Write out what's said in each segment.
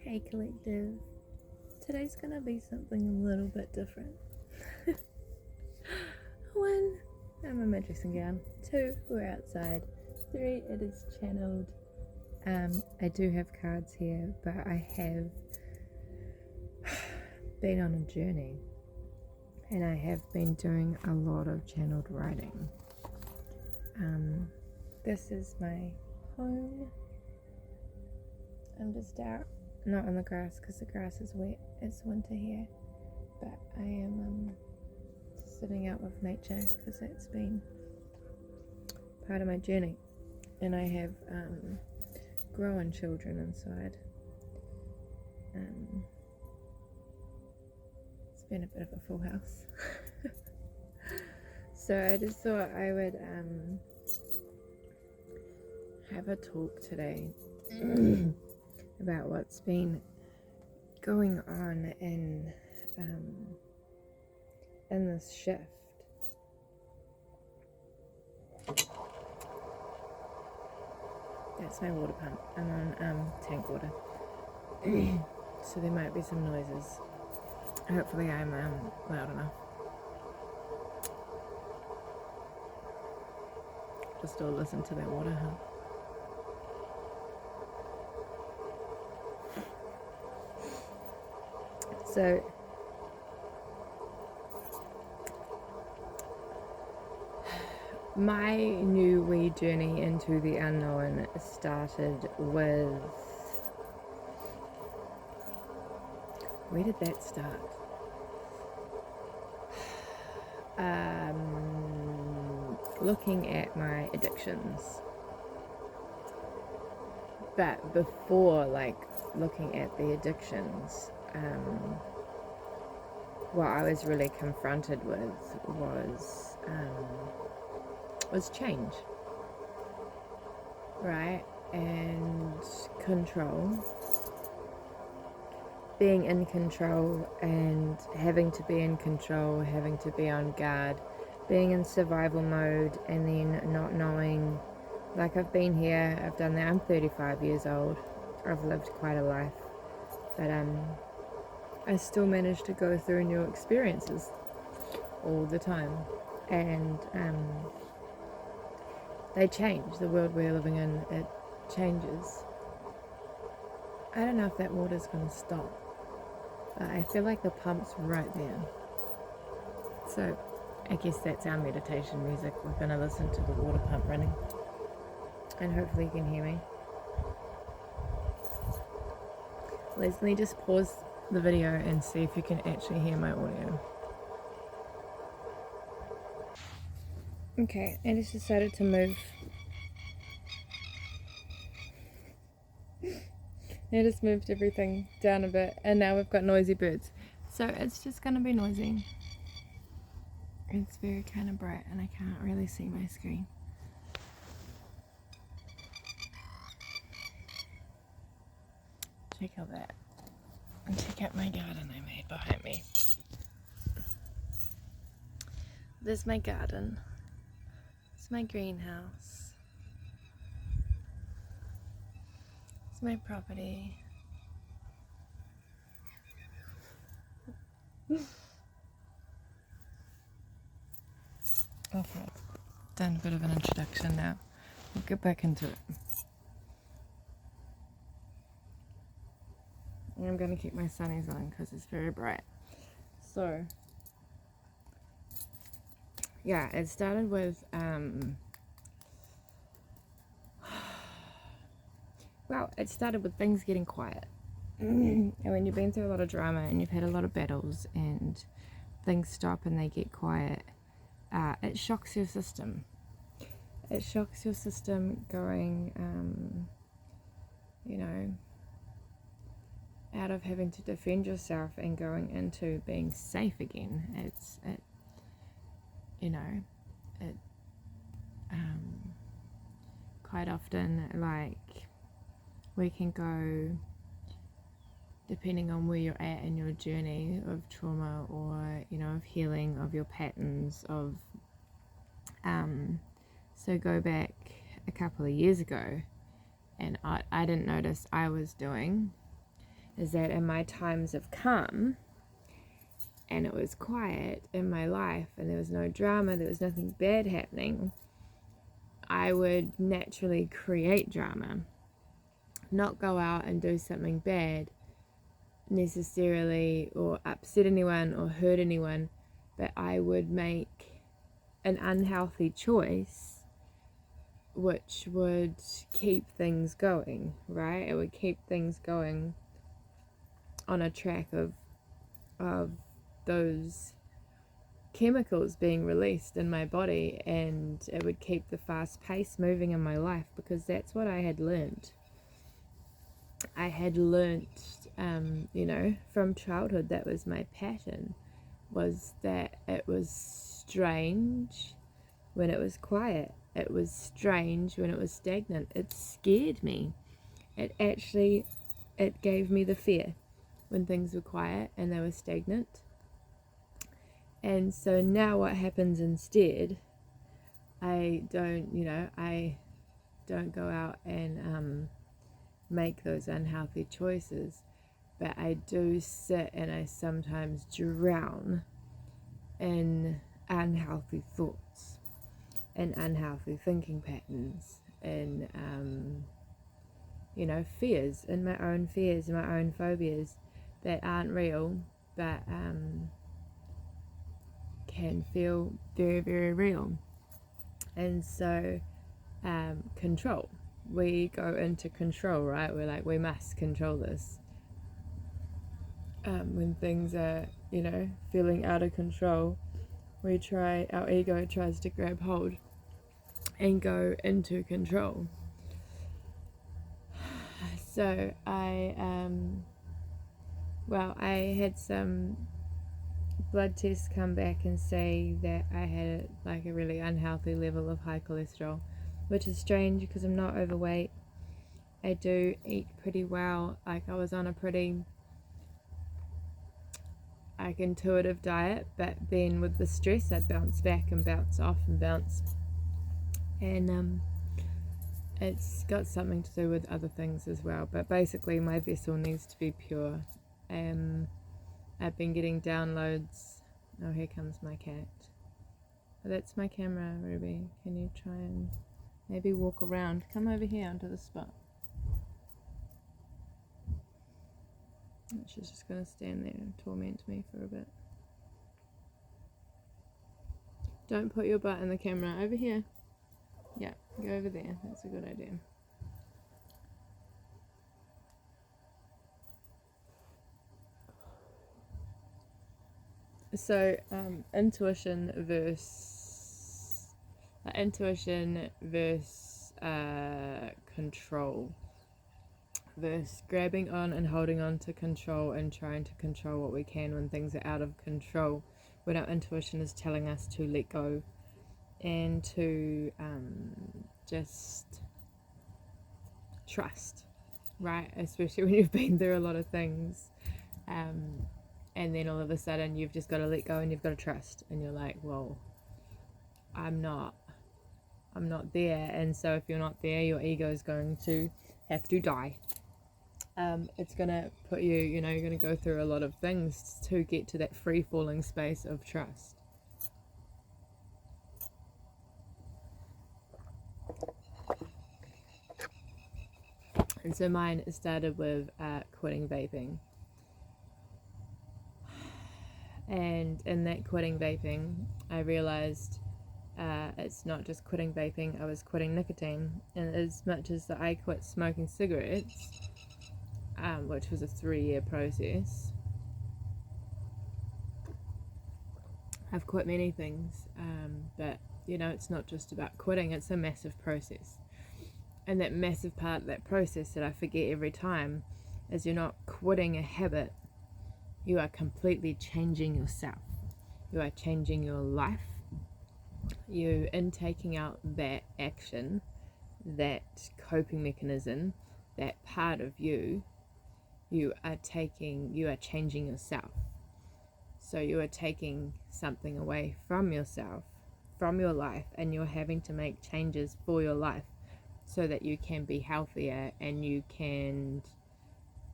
Hey collective, today's gonna be something a little bit different. 1, I'm in my dressing gown. 2, we're outside. 3, it is channeled. I do have cards here, but I have been on a journey and I have been doing a lot of channeled writing. This is my home. I'm just out, not on the grass because the grass is wet. It's winter here, but I am sitting out with nature because that's been part of my journey. And I have grown children inside. It's been a bit of a full house. So I just thought I would have a talk today about what's been going on in this shift. That's my water pump. I'm on tank water. So there might be some noises. Hopefully I'm loud enough. Just all listen to that water, huh? So my new wee journey into the unknown started with, where did that start? Looking at my addictions. But before looking at the addictions, what I was really confronted with was change, right? And control, being in control and having to be in control, having to be on guard, being in survival mode, and then not knowing, I've been here, I've done that. I'm 35 years old, I've lived quite a life, but I still manage to go through new experiences all the time, and they change. The world we're living in, it changes. I don't know if that water's going to stop, but I feel like the pump's right there. So I guess that's our meditation music. We're going to listen to the water pump running, and hopefully you can hear me. Let me just pause the video and see if you can actually hear my audio. Okay, I just decided to move. I just moved everything down a bit, and now we've got noisy birds. So it's just going to be noisy. It's very kind of bright and I can't really see my screen. Check out that. And check out my garden I made behind me. There's my garden. It's my greenhouse. It's my property. Okay, done a bit of an introduction now. We'll get back into it. And I'm going to keep my sunnies on because it's very bright. So, yeah, it started with, it started with things getting quiet. And when you've been through a lot of drama and you've had a lot of battles and things stop and they get quiet, it shocks your system. It shocks your system going, out of having to defend yourself and going into being safe again. Quite often, we can go, depending on where you're at in your journey of trauma or, of healing, of your patterns, so go back a couple of years ago, and I didn't notice I was doing is that in my times of calm, and it was quiet in my life, and there was no drama, there was nothing bad happening, I would naturally create drama. Not go out and do something bad necessarily, or upset anyone or hurt anyone, but I would make an unhealthy choice which would keep things going, right? It would keep things going on a track of those chemicals being released in my body, and it would keep the fast pace moving in my life, because that's what I had learned. I had learnt, from childhood, that was my pattern, was that it was strange when it was quiet. It was strange when it was stagnant. It scared me. It gave me the fear when things were quiet and they were stagnant. And so now what happens instead, I don't go out and make those unhealthy choices, but I do sit and I sometimes drown in unhealthy thoughts and unhealthy thinking patterns and fears, and my own fears, my own phobias that aren't real, but can feel very, very real. And so control, we go into control, right? We're like, we must control this. When things are feeling out of control, our ego tries to grab hold and go into control. So I had some blood tests come back and say that I had a really unhealthy level of high cholesterol, which is strange because I'm not overweight. I do eat pretty well. I was on a pretty intuitive diet, but then with the stress I'd bounce back and bounce off and bounce, and it's got something to do with other things as well, but basically my vessel needs to be pure. I've been getting downloads. Oh, here comes my cat. Oh, that's my camera, Ruby. Can you try and maybe walk around? Come over here onto the spot. She's just going to stand there and torment me for a bit. Don't put your butt in the camera. Over here. Yeah, go over there. That's a good idea. So, intuition versus control, versus grabbing on and holding on to control and trying to control what we can when things are out of control, when our intuition is telling us to let go and to just trust, right? Especially when you've been through a lot of things, and then all of a sudden you've just got to let go and you've got to trust, and you're like, well, I'm not there. And so if you're not there, your ego is going to have to die. It's going to put you, you're going to go through a lot of things to get to that free-falling space of trust. And so mine started with quitting vaping. And in that quitting vaping, I realized it's not just quitting vaping, I was quitting nicotine. And as much as I quit smoking cigarettes, which was a 3-year process, I've quit many things, but it's not just about quitting, it's a massive process. And that massive part of that process that I forget every time is you're not quitting a habit, you are completely changing yourself. You are changing your life. You, in taking out that action, that coping mechanism, that part of you, you are changing yourself. So you are taking something away from yourself, from your life, and you're having to make changes for your life so that you can be healthier and you can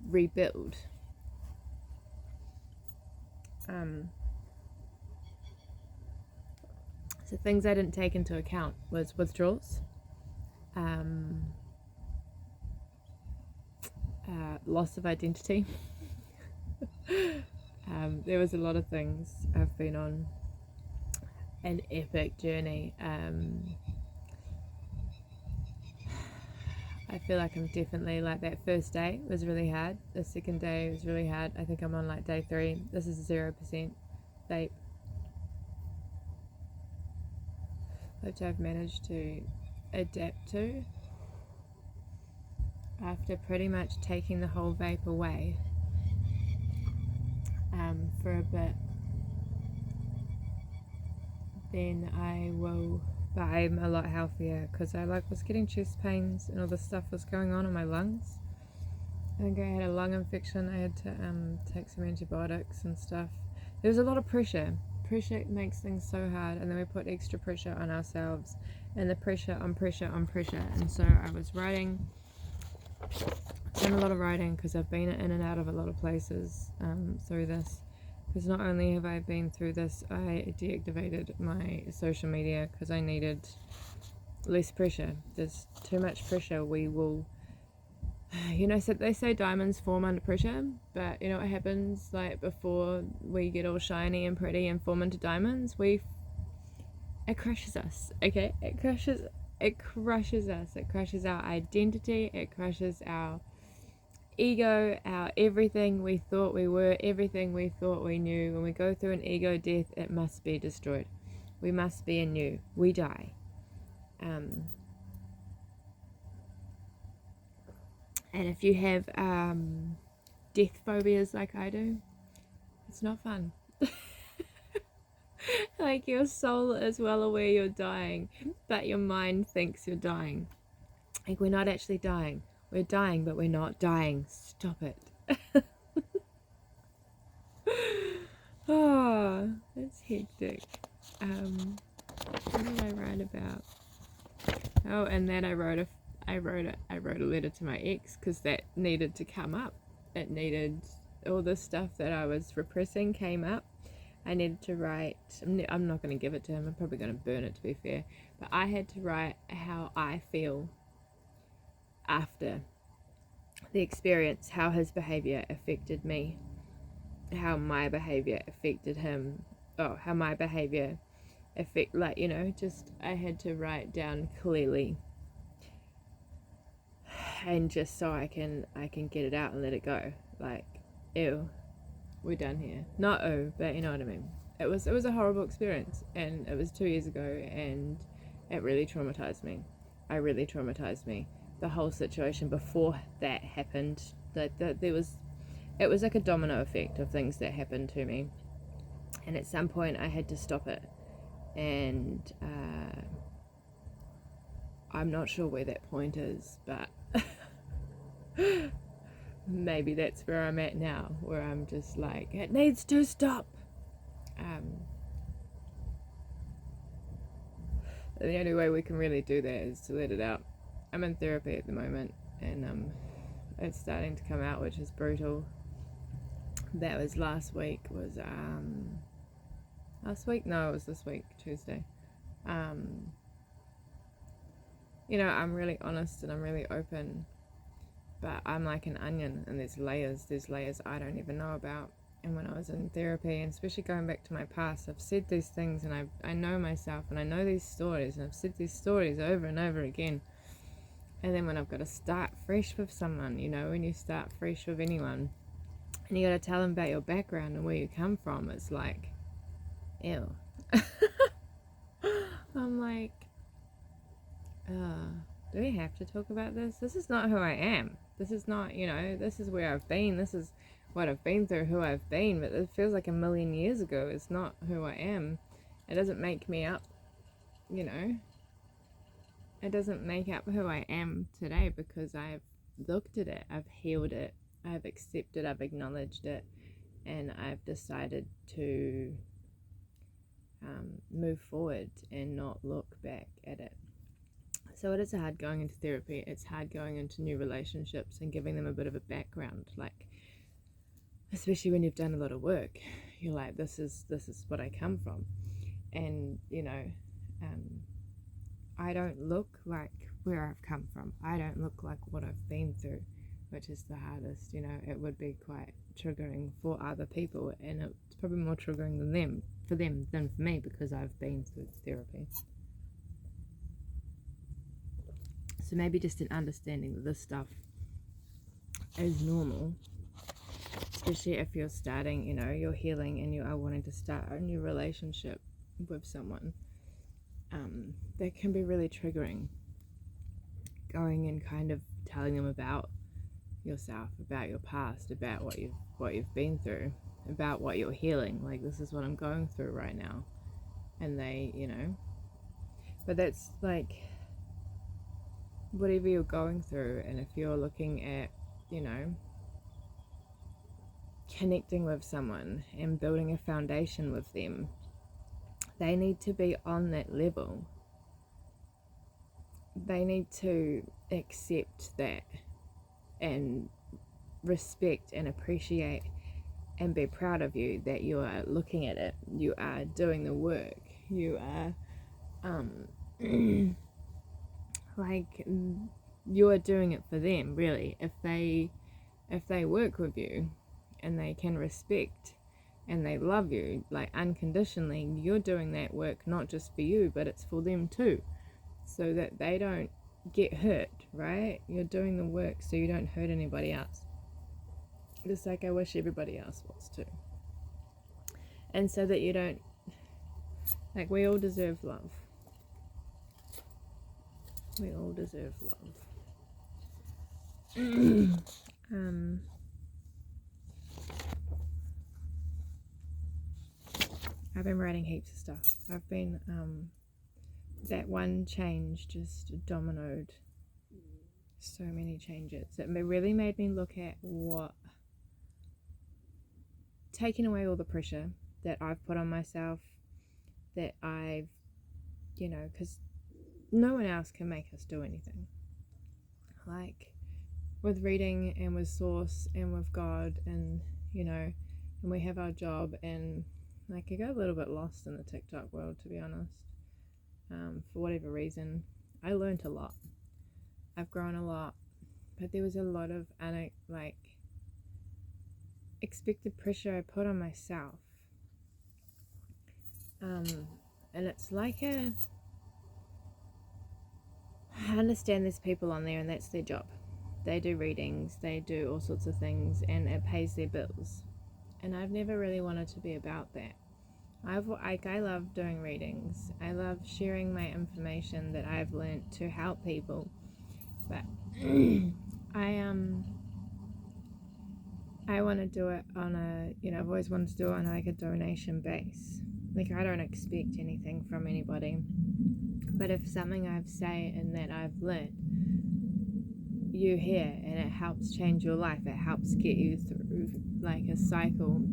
rebuild So things I didn't take into account was withdrawals, loss of identity. There was a lot of things. I've been on an epic journey. I feel like I'm definitely, like, that first day was really hard. The second day was really hard. I think I'm on like day 3. This is 0% vape, which I've managed to adapt to after pretty much taking the whole vape away for a bit. Then but I'm a lot healthier because I was getting chest pains and all this stuff was going on in my lungs. I think I had a lung infection. I had to take some antibiotics and stuff. There was a lot of pressure. Pressure makes things so hard, and then we put extra pressure on ourselves, and the pressure on pressure on pressure. And so I was writing, done a lot of writing because I've been in and out of a lot of places through this. Because not only have I been through this, I deactivated my social media because I needed less pressure. There's too much pressure. We will, so they say diamonds form under pressure, but you know what happens, like, before we get all shiny and pretty and form into diamonds? It crushes us, okay? It crushes us. It crushes our identity. It crushes our ego, our everything we thought we were, everything we thought we knew. When we go through an ego death, it must be destroyed. We must be anew. We die. And if you have death phobias like I do, it's not fun. Like, your soul is well aware you're dying, but your mind thinks you're dying. Like, we're not actually dying. We're dying, but we're not dying. Stop it. Oh, it's hectic. What did I write about? Oh, and then I wrote a letter to my ex because that needed to come up. It needed, all the stuff that I was repressing came up. I needed to write, I'm not going to give it to him, I'm probably going to burn it, to be fair, but I had to write how I feel after the experience, how his behavior affected me, how my behavior affected him, how my behavior just, I had to write down clearly, and just so I can get it out and let it go. Like, ew, we're done here. Not but you know what I mean. It was a horrible experience, and it was 2 years ago, and it really traumatized me. The whole situation before that happened, it was like a domino effect of things that happened to me, and at some point I had to stop it, and I'm not sure where that point is, but maybe that's where I'm at now, where I'm just like, it needs to stop. The only way we can really do that is to let it out. I'm in therapy at the moment, and it's starting to come out, which is brutal. That was last week. It was this week, Tuesday. I'm really honest and I'm really open, but I'm like an onion, and there's layers I don't even know about. And when I was in therapy, and especially going back to my past, I've said these things, and I know myself, and I know these stories, and I've said these stories over and over again. And then when I've got to start fresh with someone, when you start fresh with anyone, and you got to tell them about your background and where you come from, it's like, ew. I'm like, do we have to talk about this? This is not who I am. This is not, this is where I've been. This is what I've been through, who I've been, but it feels like a million years ago. It's not who I am. It doesn't make me up, It doesn't make up who I am today, because I've looked at it, I've healed it, I've accepted, I've acknowledged it, and I've decided to move forward and not look back at it. So it is hard going into therapy. It's hard going into new relationships and giving them a bit of a background, like, especially when you've done a lot of work. you're like, this is what I come from. And I don't look like where I've come from. I don't look like what I've been through, which is the hardest. It would be quite triggering for other people, and it's probably more triggering for them than for me, because I've been through therapy. So maybe just an understanding that this stuff is normal, especially if you're starting, you're healing and you are wanting to start a new relationship with someone. That can be really triggering, going and kind of telling them about yourself, about your past, about what you've been through, about what you're healing. Like, this is what I'm going through right now. And they, but that's like whatever you're going through. And if you're looking at, connecting with someone and building a foundation with them, they need to be on that level. They need to accept that and respect and appreciate and be proud of you, that you are looking at it, you are doing the work, you are like, you are doing it for them, really. If they work with you and they can respect and they love you like unconditionally, you're doing that work not just for you, but it's for them too, so that they don't get hurt, right? You're doing the work so you don't hurt anybody else, just like I wish everybody else was too. And so that you don't, like, we all deserve love. We all deserve love. I've been writing heaps of stuff. I've been, that one change just dominoed so many changes. It really made me look at taking away all the pressure that I've put on myself, that I've, because no one else can make us do anything. Like, with reading and with Source and with God, and, and we have our job, and like, I got a little bit lost in the TikTok world, to be honest. For whatever reason, I learned a lot. I've grown a lot, but there was a lot of expected pressure I put on myself. And it's like I understand there's people on there and that's their job. They do readings, they do all sorts of things, and it pays their bills. And I've never really wanted to be about that. I love doing readings. I love sharing my information that I've learned to help people. But I want to do it on I've always wanted to do it on like a donation base. Like, I don't expect anything from anybody. But if something I've said and that I've learned, you hear, and it helps change your life, it helps get you through like a cycle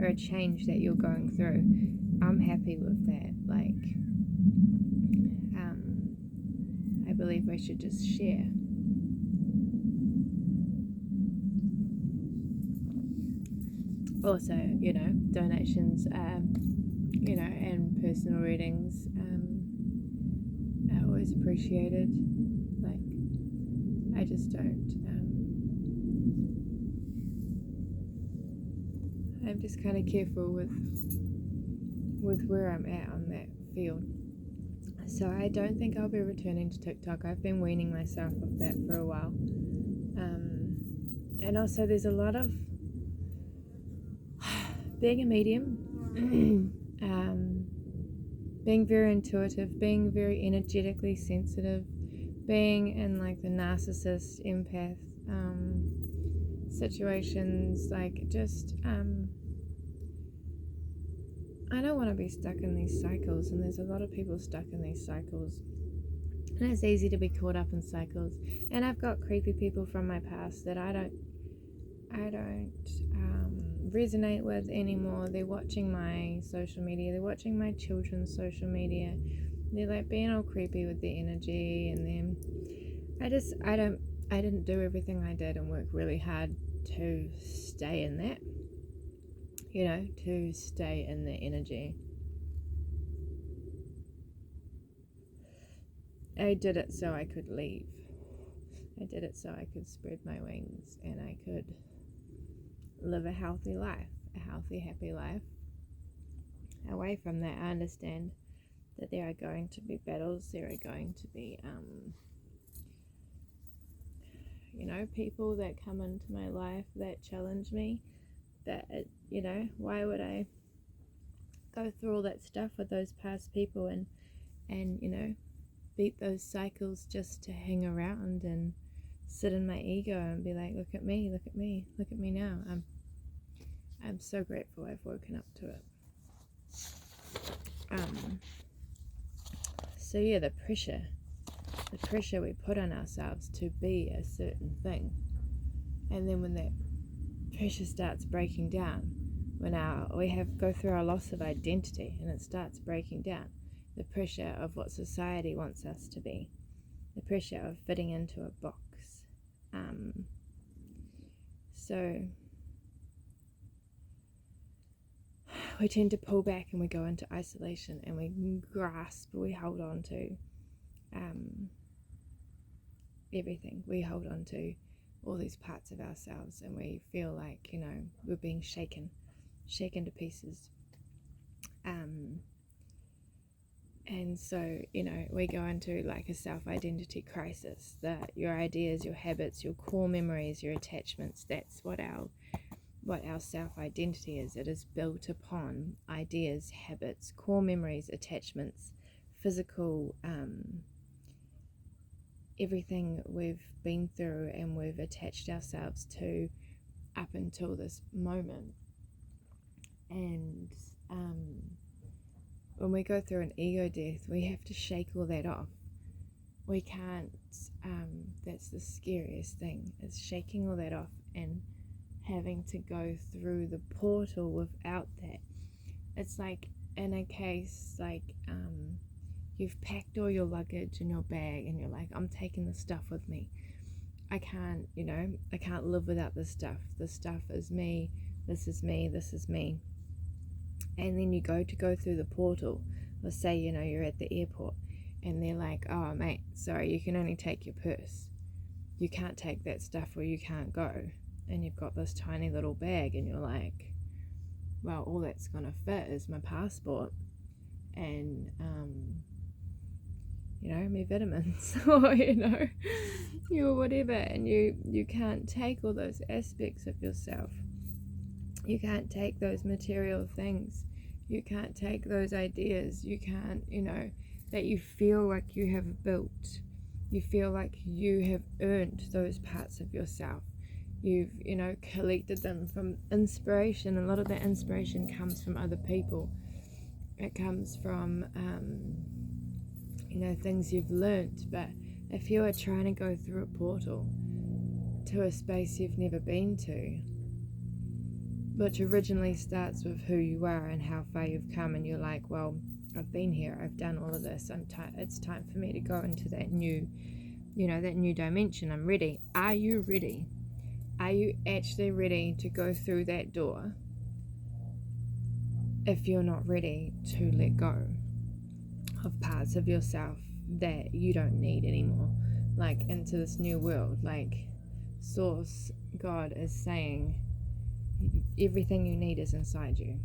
or a change that you're going through, I'm happy with that. Like, I believe we should just share. Also, donations, and personal readings are always appreciated. Like, I just don't. I'm just kind of careful with where I'm at on that field. So I don't think I'll be returning to TikTok. I've been weaning myself off that for a while. And also, there's a lot of being a medium, being very intuitive, being very energetically sensitive, being in like the narcissist, empath situations, like, just I don't want to be stuck in these cycles, and there's a lot of people stuck in these cycles, and it's easy to be caught up in cycles. And I've got creepy people from my past that I don't resonate with anymore. They're watching my social media, they're watching my children's social media, they're like being all creepy with their energy, and then I didn't do everything I did and work really hard to stay in that, you know, to stay in the energy. I did it so I could leave. I did it so I could spread my wings and I could live a healthy life, a healthy, happy life. Away from that, I understand that there are going to be battles, there are going to be, you know, people that come into my life that challenge me, that, you know, why would I go through all that stuff with those past people and you know, beat those cycles just to hang around and sit in my ego and be like, look at me, look at me, look at me now. I'm so grateful I've woken up to it. So yeah, the pressure we put on ourselves to be a certain thing, and then when that pressure starts breaking down, when we go through our loss of identity and it starts breaking down, the pressure of what society wants us to be, the pressure of fitting into a box. So we tend to pull back and we go into isolation and we grasp, we hold on to everything. We hold on to all these parts of ourselves and we feel like, you know, we're being shaken to pieces. And so, you know, we go into like a self-identity crisis, that your ideas, your habits, your core memories, your attachments, that's what our self-identity is. It is built upon ideas, habits, core memories, attachments, physical, everything we've been through and we've attached ourselves to up until this moment. And when we go through an ego death, we have to shake all that off. We can't, that's the scariest thing, is shaking all that off and having to go through the portal without that. It's like in a case like you've packed all your luggage in your bag and you're like, I'm taking this stuff with me. I can't live without this stuff. This stuff is me. This is me. This is me. And then you go through the portal. Let's say, you know, you're at the airport and they're like, oh mate, sorry, you can only take your purse. You can't take that stuff or you can't go. And you've got this tiny little bag and you're like, well, all that's going to fit is my passport and, you know, my vitamins or, you know, or whatever. And you can't take all those aspects of yourself. You can't take those material things. You can't take those ideas. You can't, you know, that you feel like you have built. You feel like you have earned those parts of yourself. You've, you know, collected them from inspiration. A lot of that inspiration comes from other people. It comes from, you know, things you've learnt. But if you are trying to go through a portal to a space you've never been to, which originally starts with who you are and how far you've come, and you're like, well, I've been here, I've done all of this, it's time for me to go into that new, you know, that new dimension. I'm ready. Are you ready? Are you actually ready to go through that door? If you're not ready to let go of parts of yourself that you don't need anymore, like into this new world, like Source, God is saying, everything you need is inside you,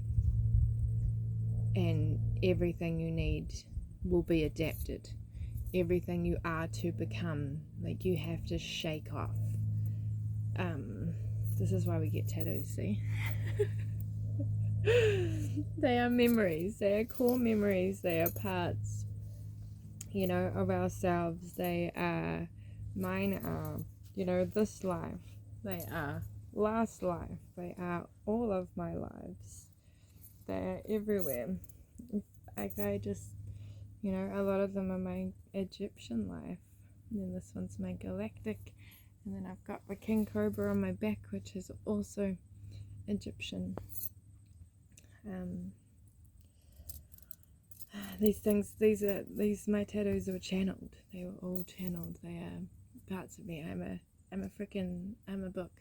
and everything you need will be adapted. Everything you are to become, like, you have to shake off. This is why we get tattoos, see? They are memories, they are core memories, they are parts, you know, of ourselves. They are, mine are, you know, this life. They are last life. They are all of my lives. They're everywhere. Like, I just, you know, a lot of them are my Egyptian life. And then this one's my galactic. And then I've got the king cobra on my back, which is also Egyptian. My tattoos were channeled. They were all channeled. They are parts of me. I'm a book.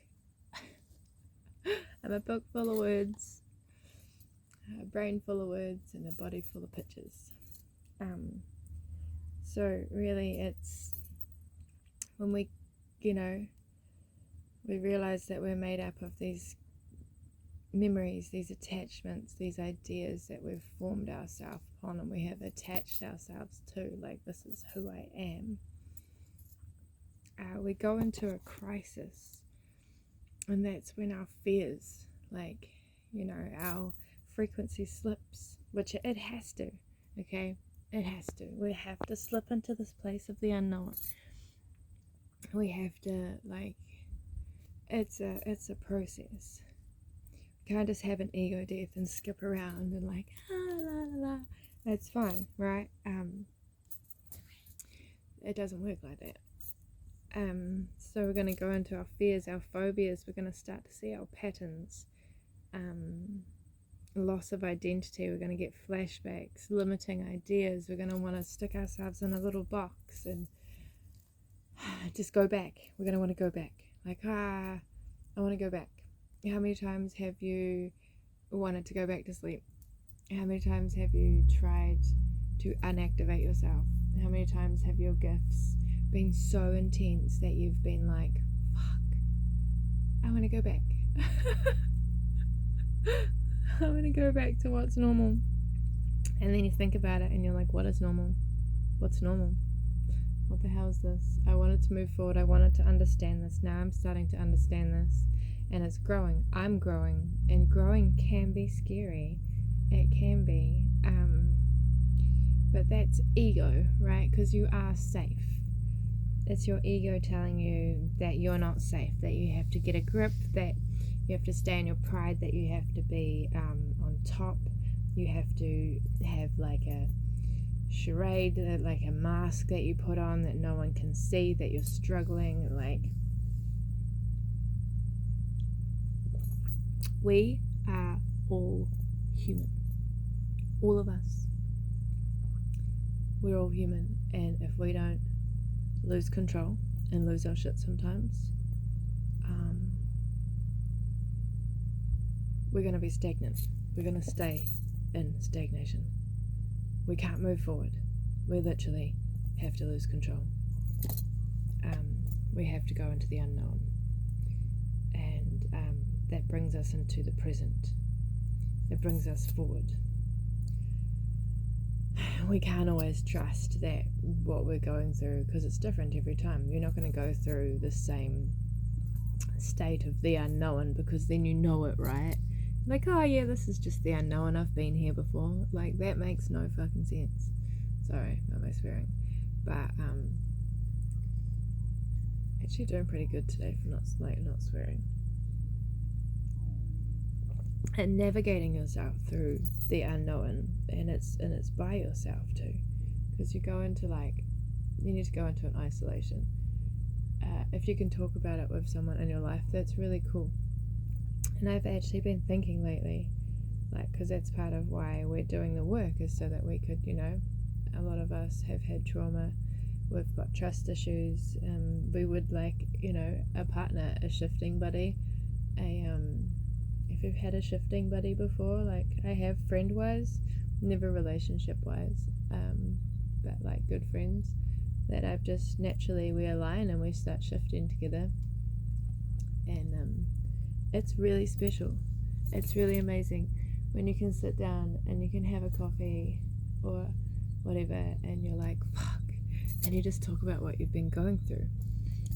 I'm a book full of words. a brain full of words and a body full of pictures. So really it's when we realize that we're made up of these memories, these attachments, these ideas that we've formed ourselves upon and we have attached ourselves to, like, this is who I am. We go into a crisis, and that's when our fears, like, our frequency slips, which it has to, okay? It has to. We have to slip into this place of the unknown. We have to, like, it's a process. We can't just have an ego death and skip around and like, la la la. It's fine, right? It doesn't work like that. So we're going to go into our fears, our phobias. We're going to start to see our patterns. Loss of identity. We're going to get flashbacks, limiting ideas. We're going to want to stick ourselves in a little box and just go back. We're going to want to go back. Like, I want to go back. How many times have you wanted to go back to sleep? How many times have you tried to unactivate yourself? How many times have your gifts been so intense that you've been like, fuck, I want to go back. I want to go back to what's normal. And then you think about it and you're like, what is normal? What's normal? What the hell is this? I wanted to move forward. I wanted to understand this. Now I'm starting to understand this. And it's growing. I'm growing. And growing can be scary. It can be. But that's ego, right? Because you are safe. It's your ego telling you that you're not safe, that you have to get a grip, that you have to stay in your pride, that you have to be on top. You have to have like a charade, like a mask that you put on that no one can see, that you're struggling. Like, we are all human. All of us. We're all human, and if we don't lose control and lose our shit sometimes, we're going to be stagnant. We're going to stay in stagnation. We can't move forward. We literally have to lose control. We have to go into the unknown, and that brings us into the present. It brings us forward. We can't always trust that what we're going through, because it's different every time. You're not going to go through the same state of the unknown, because then you know it, right? Like, oh yeah, this is just the unknown. I've been here before. Like, that makes no fucking sense. Sorry about my swearing, but actually doing pretty good today for not swearing. And navigating yourself through the unknown, and it's by yourself too, because you need to go into an isolation. If you can talk about it with someone in your life, that's really cool. And I've actually been thinking lately, like, because that's part of why we're doing the work, is so that we could, a lot of us have had trauma, we've got trust issues, we would like, a partner, a shifting buddy, if you've had a shifting buddy before, like I have, friend-wise, never relationship-wise, but like good friends, that I've just naturally, we align and we start shifting together, and it's really special. It's really amazing when you can sit down and you can have a coffee or whatever, and you're like, fuck, and you just talk about what you've been going through.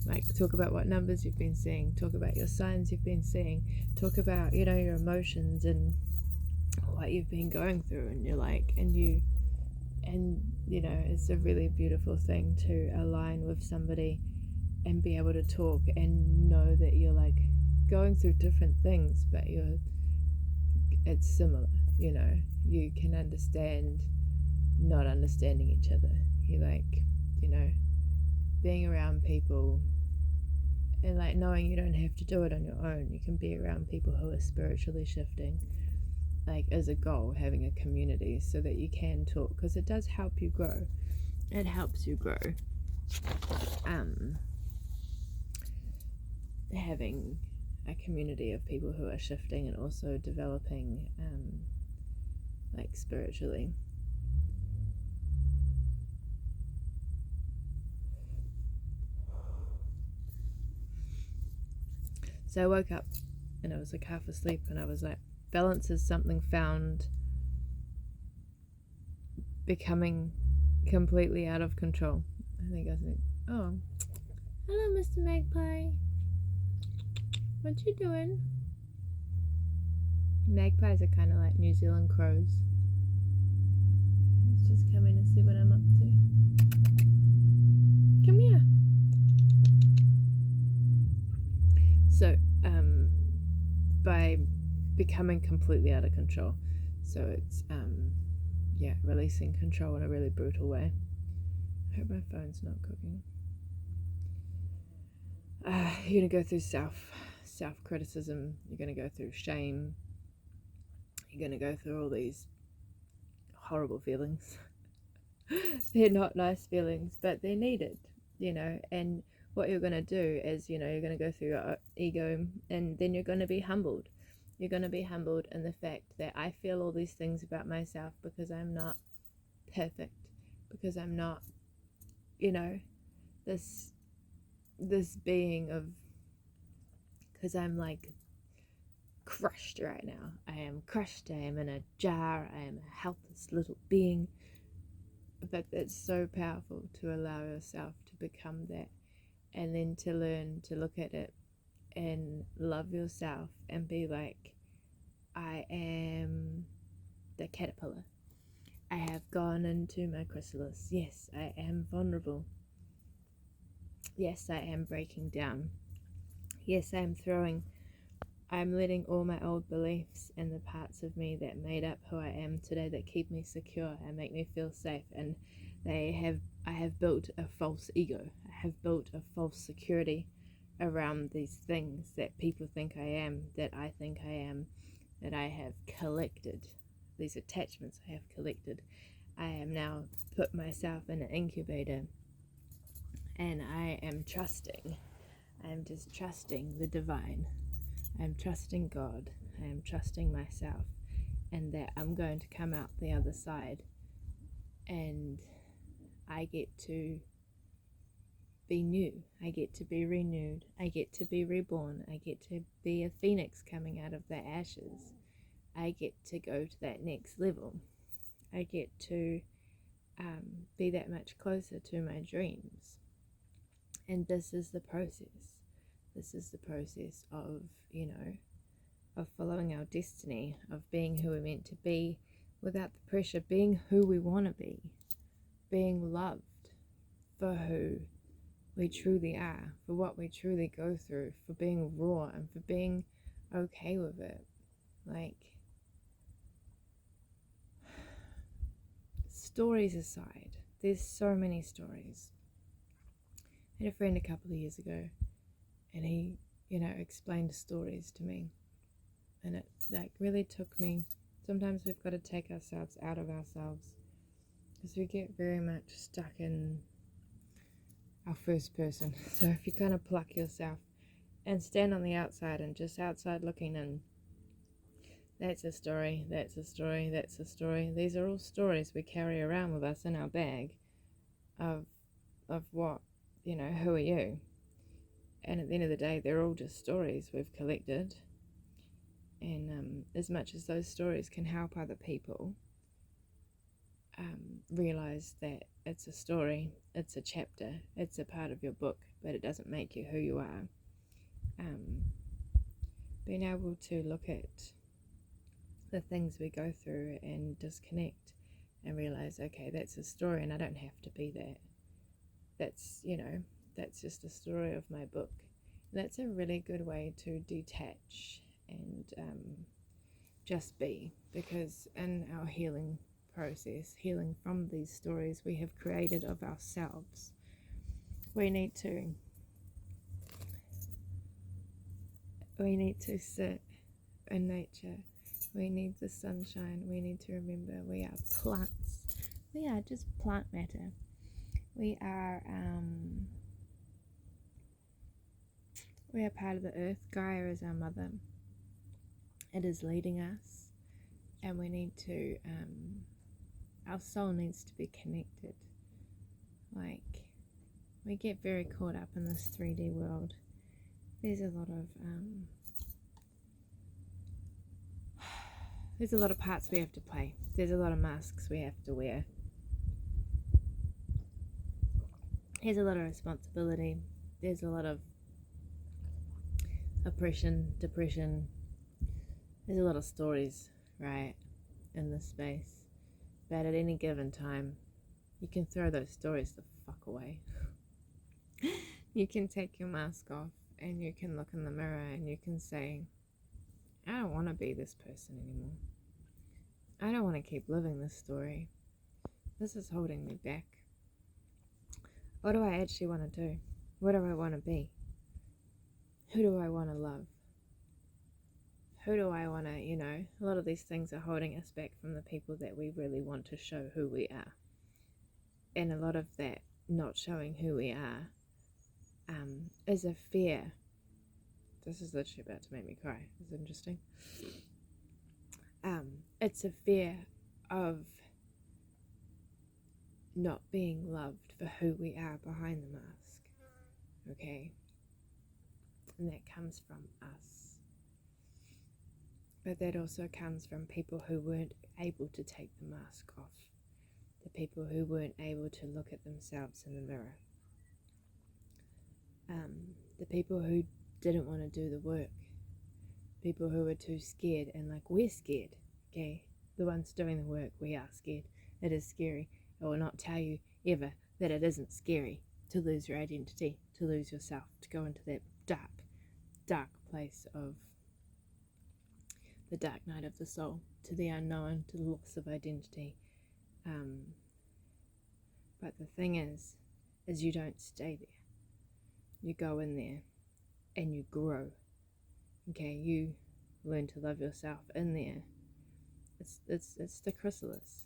Like, talk about what numbers you've been seeing, talk about your signs you've been seeing, talk about, your emotions and what you've been going through, and you're like, it's a really beautiful thing to align with somebody and be able to talk and know that you're like going through different things, but it's similar, you can understand not understanding each other. You like, being around people and like knowing you don't have to do it on your own. You can be around people who are spiritually shifting, like as a goal, having a community so that you can talk, because it does help you grow. It helps you grow. Having a community of people who are shifting and also developing like spiritually. So I woke up and I was like half asleep, and I was like, balance is something found becoming completely out of control. I think I was like, oh, hello, Mr. Magpie. What you doing? Magpies are kind of like New Zealand crows. Let's just come in and see what I'm up to. Come here. So, by becoming completely out of control. So it's, releasing control in a really brutal way. I hope my phone's not cooking. You're going to go through self-criticism. You're going to go through shame. You're going to go through all these horrible feelings. They're not nice feelings, but they're needed, and what you're going to do is, you're going to go through your ego, and then you're going to be humbled. You're going to be humbled in the fact that I feel all these things about myself because I'm not perfect, because I'm not, this being of, because I'm like crushed right now. I am crushed. I am in a jar. I am a helpless little being. But it's so powerful to allow yourself to become that, and then to learn to look at it and love yourself and be like, I am the caterpillar. I have gone into my chrysalis. Yes, I am vulnerable. Yes, I am breaking down. Yes, I'm letting all my old beliefs and the parts of me that made up who I am today, that keep me secure and make me feel safe, and I have built a false ego. I have built a false security around these things that people think I am, that I think I am, that I have collected, these attachments I have collected. I am now put myself in an incubator, and I am trusting. I am just trusting the divine. I am trusting God. I am trusting myself, and that I'm going to come out the other side, and I get to be new. I get to be renewed. I get to be reborn. I get to be a phoenix coming out of the ashes. I get to go to that next level. I get to be that much closer to my dreams. And this is the process. This is the process of, of following our destiny, of being who we're meant to be without the pressure, being who we want to be, being loved for who we truly are, for what we truly go through, for being raw and for being okay with it. Like, stories aside, there's so many stories. I had a friend a couple of years ago, and he, explained stories to me, and it really took me. Sometimes we've got to take ourselves out of ourselves, because we get very much stuck in our first person. So if you kind of pluck yourself and stand on the outside and just outside looking in, that's a story, that's a story, that's a story. These are all stories we carry around with us in our bag of what, who are you? And at the end of the day, they're all just stories we've collected. And as much as those stories can help other people realize that it's a story, it's a chapter, it's a part of your book, but it doesn't make you who you are. Being able to look at the things we go through and disconnect and realize, okay, that's a story and I don't have to be that. That's, that's just a story of my book. And that's a really good way to detach and just be, because in our healing process, healing from these stories we have created of ourselves, we need to sit in nature. We need the sunshine. We need to remember we are plants. We are just plant matter. We are part of the earth. Gaia is our mother. It is leading us and we need to, our soul needs to be connected. Like, we get very caught up in this 3D world. There's a lot of parts we have to play. There's a lot of masks we have to wear. There's a lot of responsibility. There's a lot of oppression, depression. There's a lot of stories, right, in this space. But at any given time, you can throw those stories the fuck away. You can take your mask off and you can look in the mirror and you can say, I don't want to be this person anymore. I don't want to keep living this story. This is holding me back. What do I actually want to do? What do I want to be? Who do I want to love? Who do I want to, a lot of these things are holding us back from the people that we really want to show who we are. And a lot of that not showing who we are is a fear. This is literally about to make me cry. It's interesting. It's a fear of not being loved for who we are behind the mask. Okay? And that comes from us. But that also comes from people who weren't able to take the mask off. The people who weren't able to look at themselves in the mirror. The people who didn't want to do the work. People who were too scared, and like, we're scared, okay? The ones doing the work, we are scared. It is scary. I will not tell you ever that it isn't scary to lose your identity, to lose yourself, to go into that dark, dark place of the dark night of the soul, to the unknown, to the loss of identity. But the thing is you don't stay there. You go in there and you grow. Okay, you learn to love yourself in there. It's the chrysalis.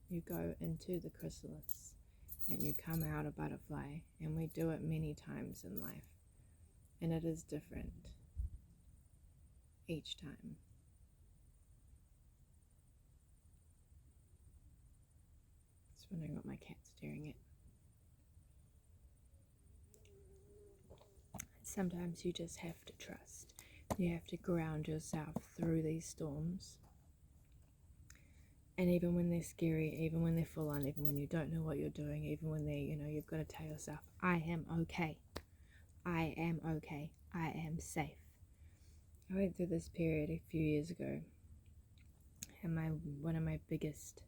You go into the chrysalis and you come out a butterfly, and we do it many times in life, and it is different each time. Just wondering what my cat's staring at. Sometimes you just have to trust. You have to ground yourself through these storms. And even when they're scary, even when they're full on, even when you don't know what you're doing, even when you've got to tell yourself, I am okay. I am okay. I am safe. I went through this period a few years ago, and one of my biggest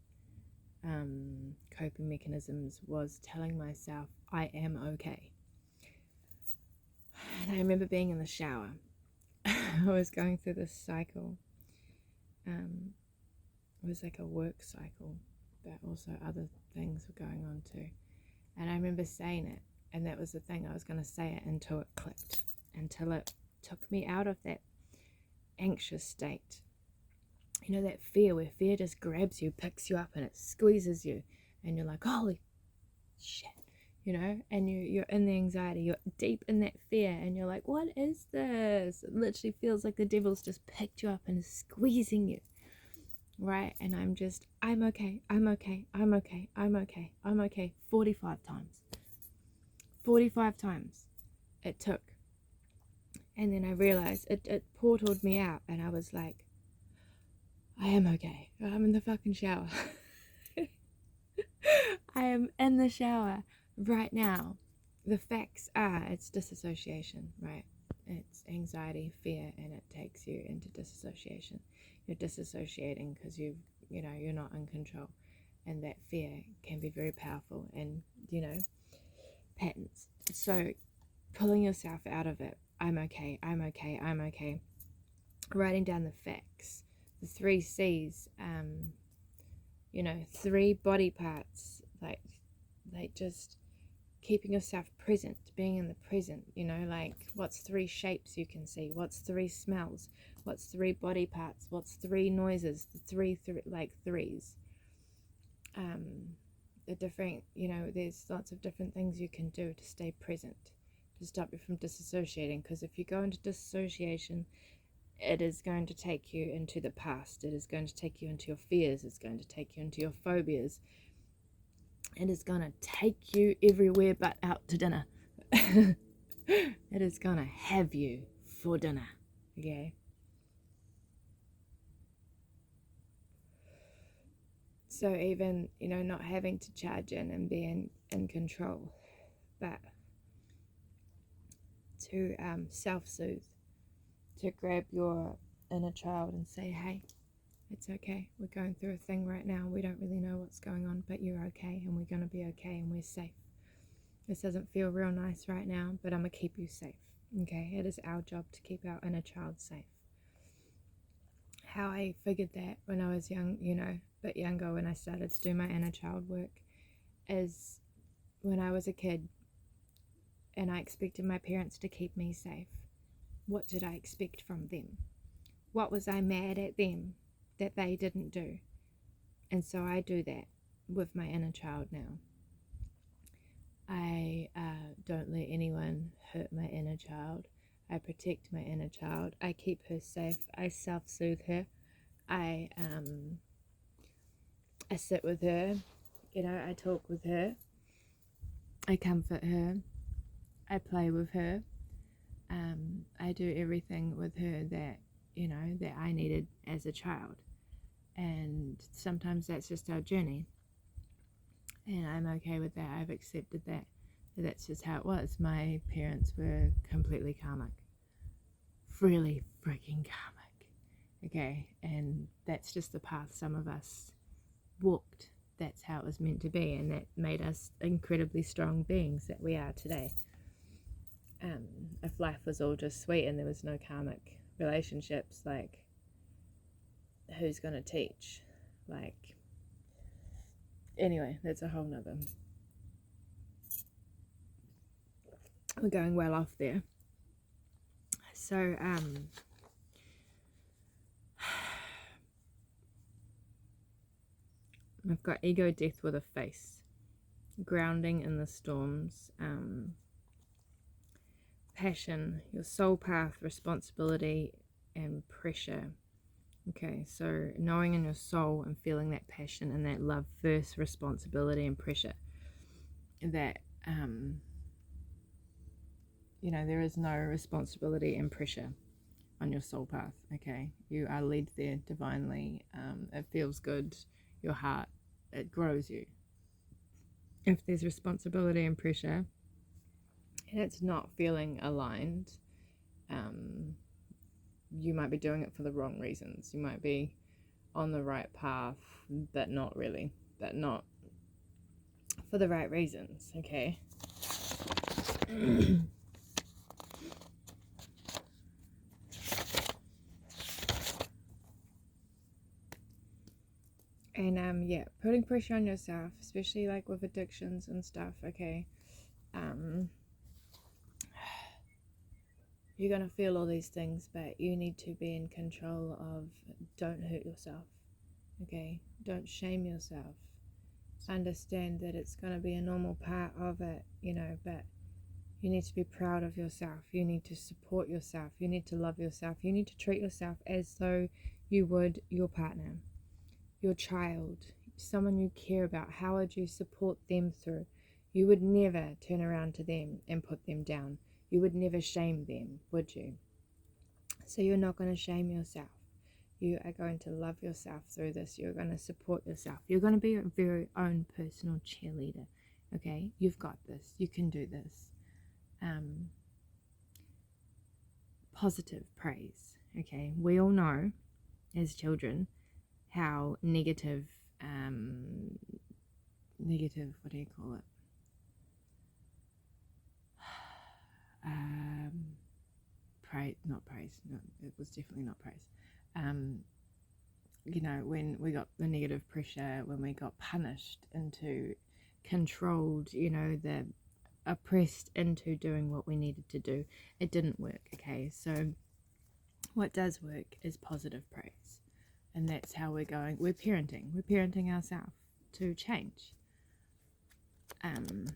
coping mechanisms was telling myself, I am okay. And I remember being in the shower. I was going through this cycle. It was like a work cycle, but also other things were going on too. And I remember saying it, and that was the thing. I was going to say it until it clicked, until it took me out of that anxious state. That fear, where fear just grabs you, picks you up, and it squeezes you, and you're like, holy shit. And you're in the anxiety, you're deep in that fear, and you're like, what is this? It literally feels like the devil's just picked you up and is squeezing you, right? And I'm okay, I'm okay, I'm okay, I'm okay, I'm okay, 45 times. 45 times it took. And then I realized it portaled me out, and I was like, I am okay. I'm in the fucking shower. I am in the shower right now. The facts are, it's disassociation, right? It's anxiety, fear, and it takes you into disassociation. You're disassociating because you're not in control, and that fear can be very powerful, and patterns. So pulling yourself out of it. I'm okay, I'm okay, I'm okay. Writing down the facts, the 3 C's, 3 body parts, like just keeping yourself present, being in the present, what's 3 shapes you can see, what's 3 smells, what's 3 body parts, what's 3 noises, the threes. The different, there's lots of different things you can do to stay present, to stop you from disassociating, because if you go into disassociation it is going to take you into the past. It is going to take you into your fears. It's going to take you into your phobias. It is going to take you everywhere but out to dinner. It is going to have you for dinner. Okay? So even, not having to charge in and be in control, but to self-soothe, to grab your inner child and say, hey, it's okay. We're going through a thing right now. We don't really know what's going on, but you're okay, and we're going to be okay, and we're safe. This doesn't feel real nice right now, but I'm going to keep you safe. Okay? It is our job to keep our inner child safe. How I figured that when I was young, a bit younger, when I started to do my inner child work, is when I was a kid and I expected my parents to keep me safe. What did I expect from them? What was I mad at them that they didn't do? And so I do that with my inner child now. I don't let anyone hurt my inner child. I protect my inner child. I keep her safe. I self-soothe her. I sit with her. I talk with her. I comfort her. I play with her. I do everything with her that that I needed as a child. And sometimes that's just our journey. And I'm okay with that. I've accepted that. That's just how it was. My parents were completely karmic. Really freaking karmic. Okay? And that's just the path some of us walked. That's how it was meant to be. And that made us incredibly strong beings that we are today. If life was all just sweet and there was no karmic relationships, like, who's going to teach? Anyway, that's a whole nother. We're going well off there. So, I've got ego death with a face, grounding in the storms, passion, your soul path, responsibility, and pressure. Okay, so knowing in your soul and feeling that passion and that love versus responsibility and pressure. That, there is no responsibility and pressure on your soul path, okay? You are led there divinely. It feels good. Your heart, it grows you. If there's responsibility and pressure and it's not feeling aligned, you might be doing it for the wrong reasons. You might be on the right path, but not really, but not for the right reasons, okay? And putting pressure on yourself, especially like with addictions and stuff, okay? You're going to feel all these things, but you need to be in control of, don't hurt yourself, okay? Don't shame yourself. Understand that it's going to be a normal part of it, but you need to be proud of yourself. You need to support yourself. You need to love yourself. You need to treat yourself as though you would your partner, your child, someone you care about. How would you support them through? You would never turn around to them and put them down. You would never shame them, would you? So you're not going to shame yourself. You are going to love yourself through this. You're going to support yourself. You're going to be your very own personal cheerleader. Okay? You've got this. You can do this. Positive praise. Okay? We all know as children how negative, what do you call it? It was definitely not praise. When we got the negative pressure, when we got punished into, controlled, the oppressed into doing what we needed to do, it didn't work, okay? So what does work is positive praise. And that's how we're going. We're parenting ourselves to change. And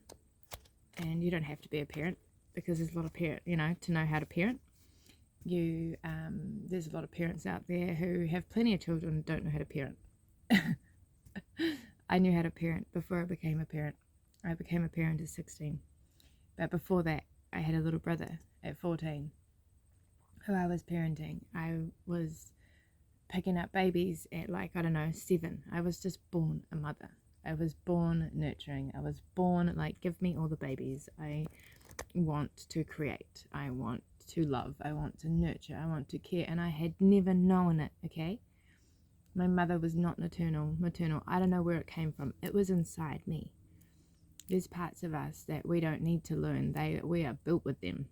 you don't have to be a parent, because there's a lot of to know how to parent. There's there's a lot of parents out there who have plenty of children and don't know how to parent. I knew how to parent before I became a parent. I became a parent at 16. But before that, I had a little brother at 14 who I was parenting. I was picking up babies at 7. I was just born a mother. I was born nurturing. I was born give me all the babies. I want to create. I want to love. I want to nurture. I want to care. And I had never known it, okay? My mother was not maternal. I don't know where it came from. It was inside me. There's parts of us that we don't need to learn. We are built with them.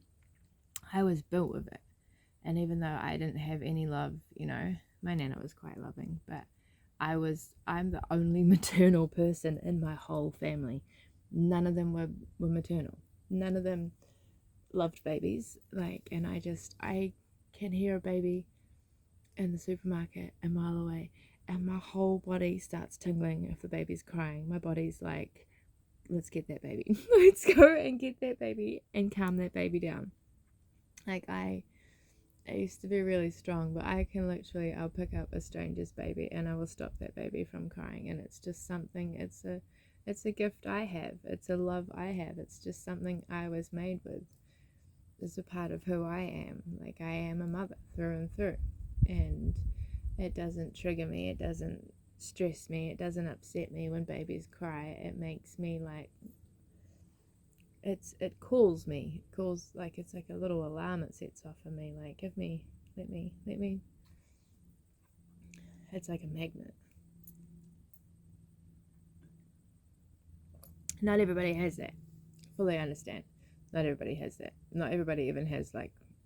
I was built with it. And even though I didn't have any love, my nana was quite loving, but I'm the only maternal person in my whole family. None of them were maternal. None of them loved babies. And I can hear a baby in the supermarket a mile away, and my whole body starts tingling if the baby's crying. My body's like, let's get that baby. Let's go and get that baby and calm that baby down. I used to be really strong, but I'll pick up a stranger's baby and I will stop that baby from crying. And it's just something, it's a gift I have. It's a love I have. It's just something I was made with. It's a part of who I am. I am a mother through and through. And it doesn't trigger me. It doesn't stress me. It doesn't upset me when babies cry. It makes me it calls me. It calls it's like a little alarm it sets off for me. Let me. It's like a magnet. Not everybody has that. Fully understand. Not everybody has that. Not everybody even has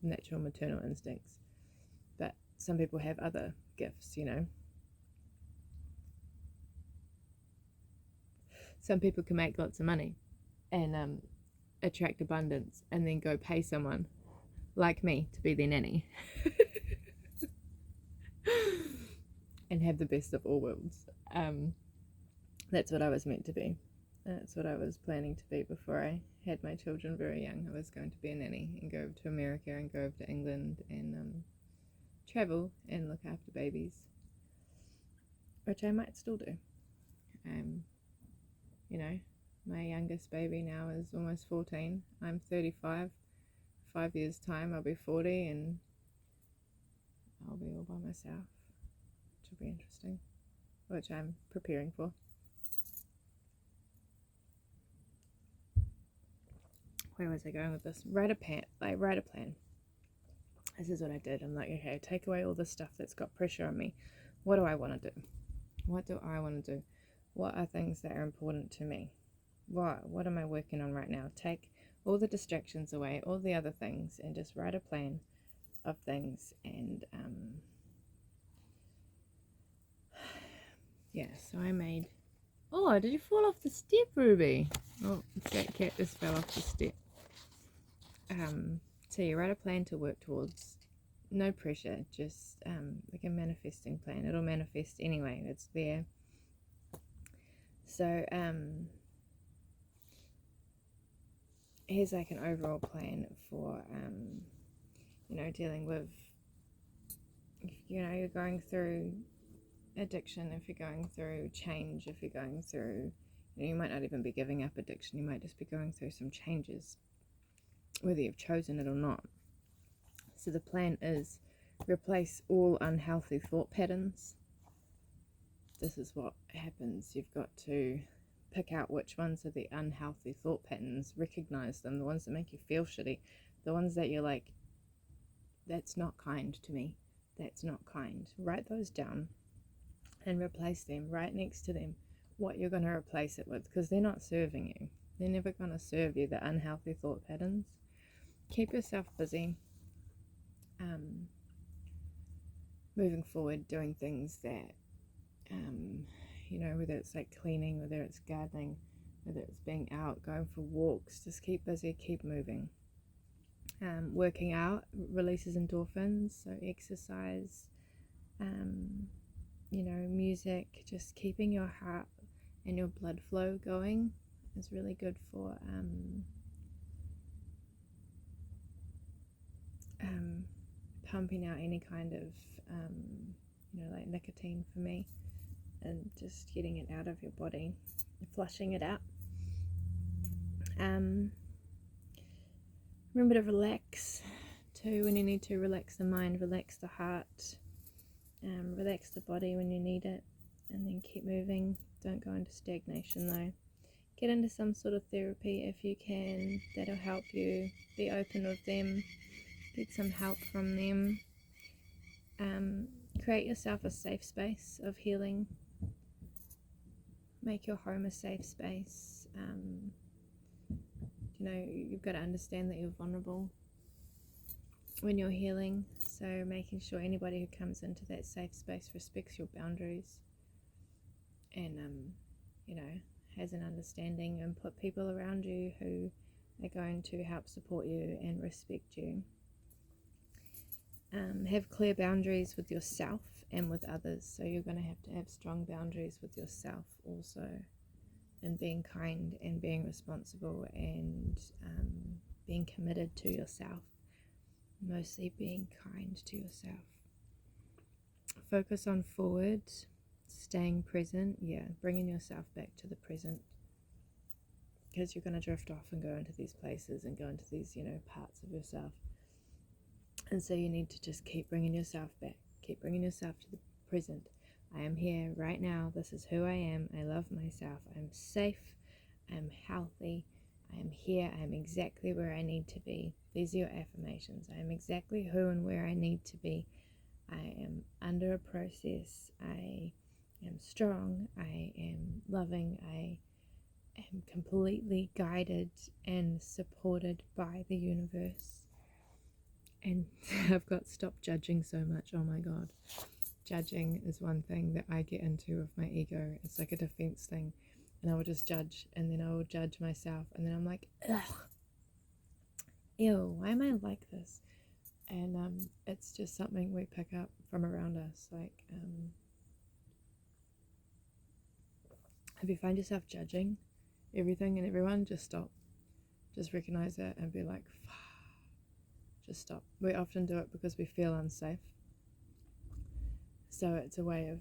natural maternal instincts. But some people have other gifts, Some people can make lots of money and attract abundance and then go pay someone like me to be their nanny and have the best of all worlds. That's what I was meant to be. That's what I was planning to be before I had my children very young. I was going to be a nanny and go over to America and go over to England and travel and look after babies, which I might still do. My youngest baby now is almost 14. I'm 35. 5 years time I'll be 40 and I'll be all by myself, which will be interesting, which I'm preparing for. Where was I going with this? Write a plan. This is what I did. I'm okay, take away all the stuff that's got pressure on me. What do I want to do? What do I want to do? What are things that are important to me? What am I working on right now? Take all the distractions away, all the other things, and just write a plan of things. And so I made. Oh, did you fall off the step, Ruby? Oh, that cat just fell off the step. So you write a plan to work towards. No pressure, just a manifesting plan. It'll manifest anyway. It's there. So here's an overall plan for dealing with you're going through addiction, if you're going through change, if you're going through you might not even be giving up addiction, you might just be going through some changes, whether you've chosen it or not. So the plan is replace all unhealthy thought patterns. This is what happens. You've got to pick out which ones are the unhealthy thought patterns, recognize them, the ones that make you feel shitty, the ones that you're like, that's not kind to me, that's not kind. Write those down and replace them right next to them, what you're going to replace it with, because they're not serving you. They're never going to serve you, the unhealthy thought patterns. Keep yourself busy, moving forward, doing things that whether it's cleaning, whether it's gardening, whether it's being out, going for walks, just keep busy, keep moving. Working out releases endorphins, so exercise, music, just keeping your heart and your blood flow going is really good for pumping out any kind of, like nicotine for me, and just getting it out of your body, flushing it out. Remember to relax too when you need to. Relax the mind, relax the heart, relax the body when you need it, and then keep moving. Don't go into stagnation though. Get into some sort of therapy if you can. That'll help you. Be open with them. Get some help from them. Create yourself a safe space of healing. Make your home a safe space. You've got to understand that you're vulnerable when you're healing. So making sure anybody who comes into that safe space respects your boundaries and, has an understanding, and put people around you who are going to help support you and respect you. Have clear boundaries with yourself and with others. So you're going to have strong boundaries with yourself also, and being kind and being responsible and being committed to yourself. Mostly being kind to yourself. Focus on forward, staying present. Bringing yourself back to the present, because you're going to drift off and go into these places and go into these parts of yourself. And so you need to just keep bringing yourself back, keep bringing yourself to the present. I am here right now. This is who I am. I love myself. I'm safe. I'm healthy. I am here. I am exactly where I need to be. These are your affirmations. I am exactly who and where I need to be. I am under a process. I am strong. I am loving. I am completely guided and supported by the universe. And I've got stopped judging so much. Oh my God. Judging is one thing that I get into with my ego. It's like a defense thing. And I will just judge, and then I will judge myself, and then I'm like, ugh, ew, why am I like this? And it's just something we pick up from around us. Like, if you find yourself judging everything and everyone, just stop. Just recognize it and be like, just stop. We often do it because we feel unsafe. So it's a way of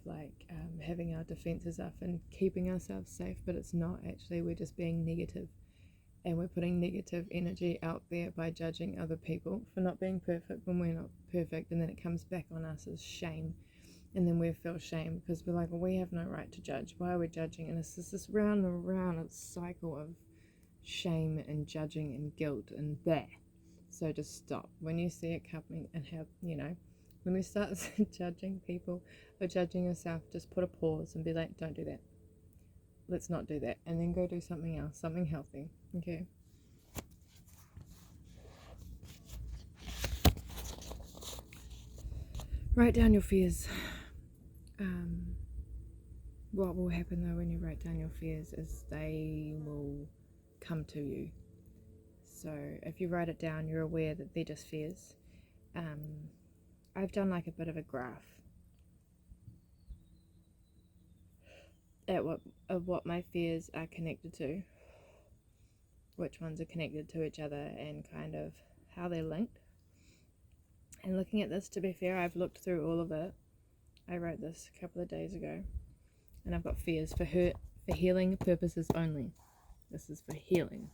having our defenses up and keeping ourselves safe, but it's not actually. We're just being negative, and we're putting negative energy out there by judging other people for not being perfect when we're not perfect, and then it comes back on us as shame, and then we feel shame because we're like, well, we have no right to judge. Why are we judging? And it's just this round and round cycle of shame and judging and guilt and that. So just stop when you see it coming, and have when we start judging people or judging yourself, just put a pause and be like, don't do that. Let's not do that. And then go do something else, something healthy. Okay. Write down your fears. What will happen though when you write down your fears is they will come to you. So if you write it down, you're aware that they're just fears. I've done a bit of a graph of what my fears are connected to, which ones are connected to each other, and kind of how they're linked. And looking at this, to be fair, I've looked through all of it. I wrote this a couple of days ago, and I've got fears for healing purposes only. This is for healing.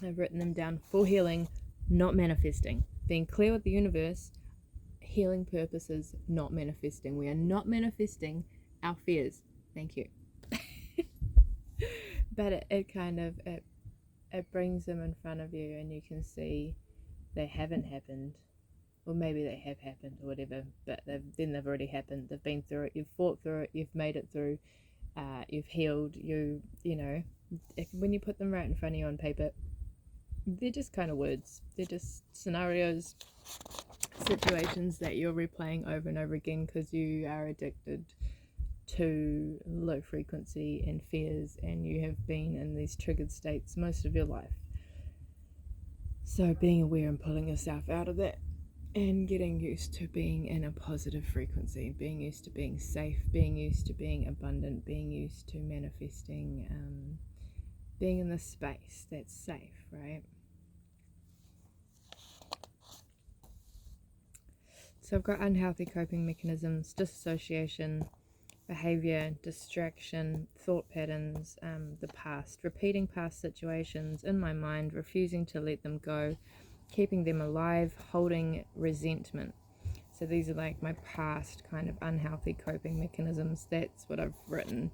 I've written them down for healing, not manifesting. Being clear with the universe. Healing purposes, not manifesting. We are not manifesting our fears. Thank you. But it brings them in front of you, and you can see they haven't happened, or maybe they have happened or whatever, but they've already happened. They've been through it. You've fought through it. You've made it through. You've healed. When you put them right in front of you on paper, they're just kind of words. They're just scenarios, situations that you're replaying over and over again because you are addicted to low frequency and fears, and you have been in these triggered states most of your life. So being aware and pulling yourself out of that, and getting used to being in a positive frequency, being used to being safe, being used to being abundant, being used to manifesting, being in this space that's safe, right? So I've got unhealthy coping mechanisms, disassociation, behavior, distraction, thought patterns, the past, repeating past situations in my mind, refusing to let them go, keeping them alive, holding resentment. So these are like my past kind of unhealthy coping mechanisms. That's what I've written.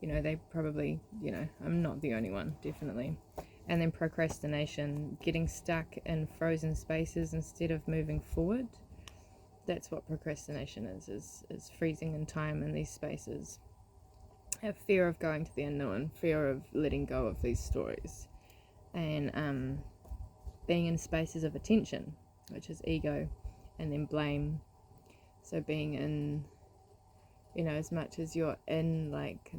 They probably, I'm not the only one, definitely. And then procrastination, getting stuck in frozen spaces instead of moving forward. That's what procrastination is freezing in time in these spaces. A fear of going to the unknown, fear of letting go of these stories, and being in spaces of attention, which is ego, and then blame. So being in, as much as you're in like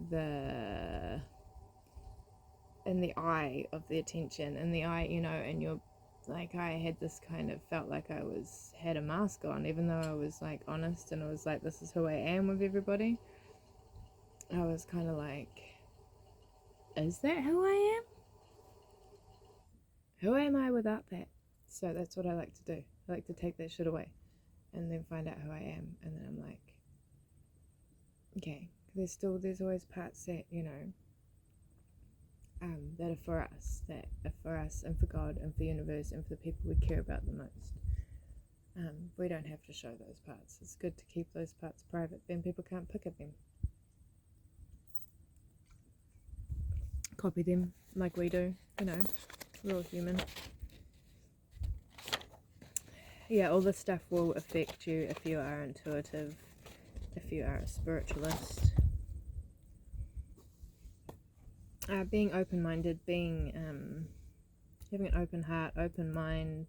in the eye of the attention, in the eye, and you're like, I had this kind of felt like I had a mask on, even though I was like honest and I was like, this is who I am with everybody. I was kind of like, is that who I am? Who am I without that? So that's what I like to do. I like to take that shit away and then find out who I am. And then I'm like, okay, there's always parts that, that are for us, and for God and for the universe and for the people we care about the most. We don't have to show those parts. It's good to keep those parts private, then people can't pick at them. Copy them like we do, we're all human. Yeah, all this stuff will affect you if you are intuitive, if you are a spiritualist. Being open-minded, having an open heart, open mind.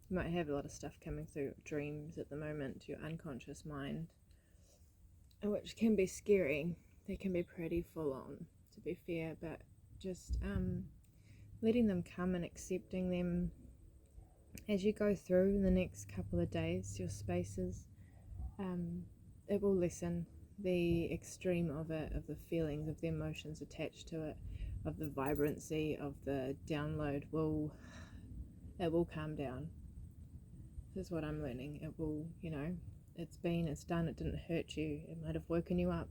You might have a lot of stuff coming through dreams at the moment, your unconscious mind, which can be scary. They can be pretty full on, to be fair, but just letting them come and accepting them as you go through the next couple of days, your spaces, it will lessen the extreme of it, of the feelings, of the emotions attached to it, of the vibrancy of the download. It will calm down. This is what I'm learning. It will, it's done, it didn't hurt you. It might have woken you up.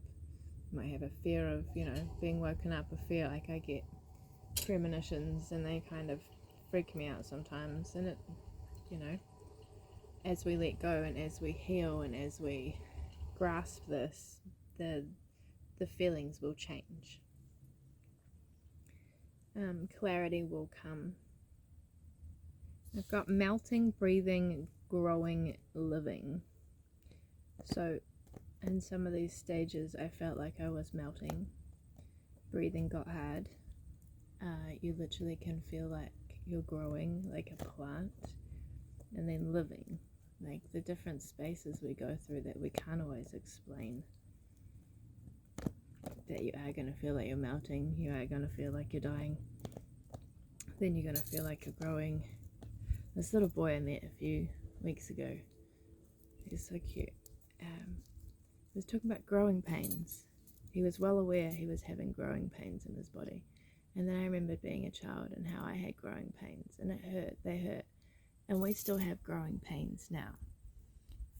You might have a fear of, being woken up, a fear. Like I get premonitions and they kind of freak me out sometimes. And it, as we let go and as we heal and as we grasp this, the feelings will change. Clarity will come. I've got melting, breathing, growing, living. So in some of these stages I felt like I was melting. Breathing got hard. You literally can feel like you're growing like a plant. And then living, like the different spaces we go through that we can't always explain. That you are going to feel like you're melting, you are going to feel like you're dying, then you're going to feel like you're growing. This little boy I met a few weeks ago, he's so cute. He was talking about growing pains. He was well aware he was having growing pains in his body. And then I remembered being a child and how I had growing pains, and it hurt, they hurt. And we still have growing pains now.